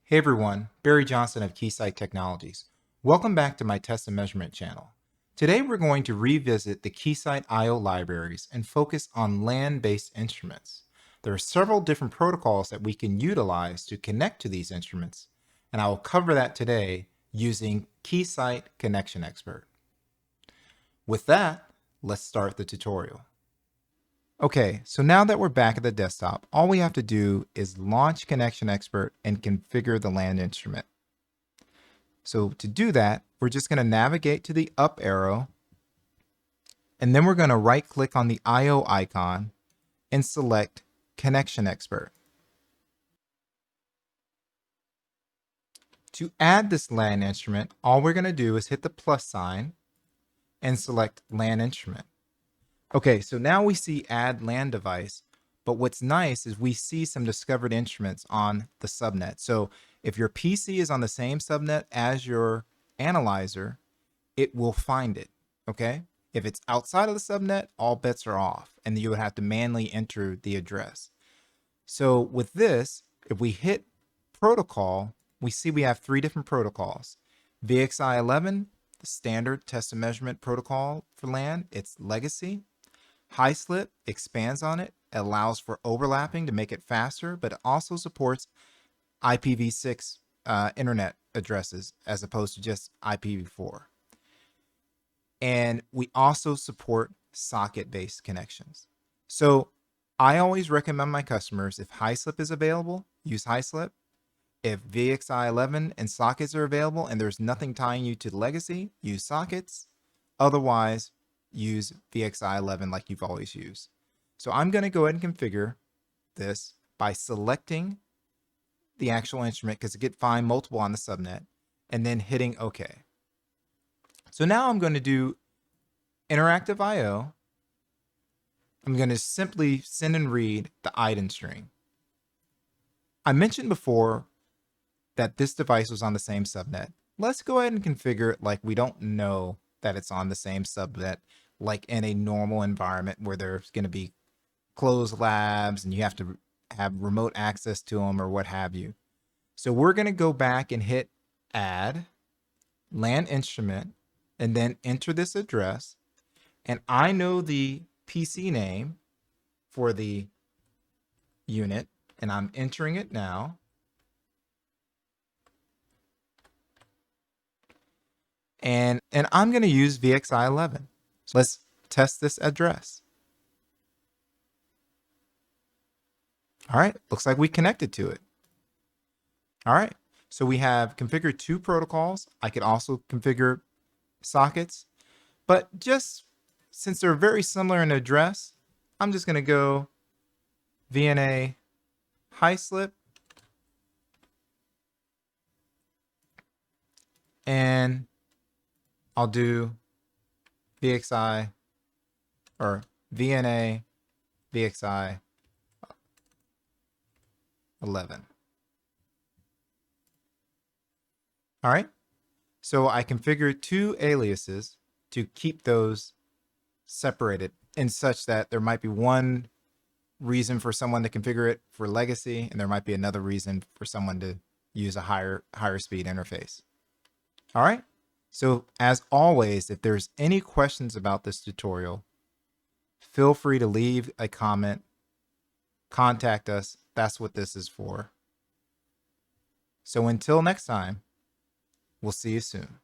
Hey everyone, Barry Johnson of Keysight Technologies. Welcome back to my test and measurement channel. Today we're going to revisit the Keysight IO libraries and focus on LAN-based instruments. There are several different protocols that we can utilize to connect to these instruments, and I will cover that today using Keysight Connection Expert. With that, let's start the tutorial. Okay, so now that we're back at the desktop, all we have to do is launch Connection Expert and configure the LAN instrument. So to do that, we're just going to navigate to the up arrow, and then we're going to right click on the IO icon and select Connection Expert. To add this LAN instrument, all we're going to do is hit the plus sign and select LAN instrument. Okay, so now we see add LAN device, but what's nice is we see some discovered instruments on the subnet. So if your PC is on the same subnet as your analyzer, it will find it, okay? If it's outside of the subnet, all bets are off, and you would have to manually enter the address. So with this, if we hit protocol, we see we have three different protocols. VXI 11, the standard test and measurement protocol for LAN, it's legacy. HiSlip expands on it, allows for overlapping to make it faster, but it also supports IPv6 internet addresses as opposed to just IPv4. And we also support socket-based connections. So I always recommend my customers, if HiSlip is available, use HiSlip. If VXI 11 and sockets are available and there's nothing tying you to the legacy, use sockets. Otherwise, use VXI 11 like you've always used. So I'm going to go ahead and configure this by selecting the actual instrument because it could find multiple on the subnet and then hitting OK. So now I'm going to do interactive IO. I'm going to simply send and read the IDEN string. I mentioned before that this device was on the same subnet. Let's go ahead and configure it like we don't know that it's on the same subnet, like in a normal environment where there's going to be closed labs and you have to have remote access to them or what have you. So we're going to go back and hit add LAN instrument and then enter this address. And I know the PC name for the unit and I'm entering it now. And I'm going to use VXI 11. So let's test this address. All right, looks like we connected to it. All right, so we have configured two protocols. I could also configure sockets, but just since they're very similar in address, I'm just going to go VNA HiSlip and I'll do VXI or VNA VXI 11. All right, so I configured two aliases to keep those separated in such that there might be one reason for someone to configure it for legacy, and there might be another reason for someone to use a higher speed interface. All right, so as always, if there's any questions about this tutorial, feel free to leave a comment, contact us. That's what this is for. So until next time, we'll see you soon.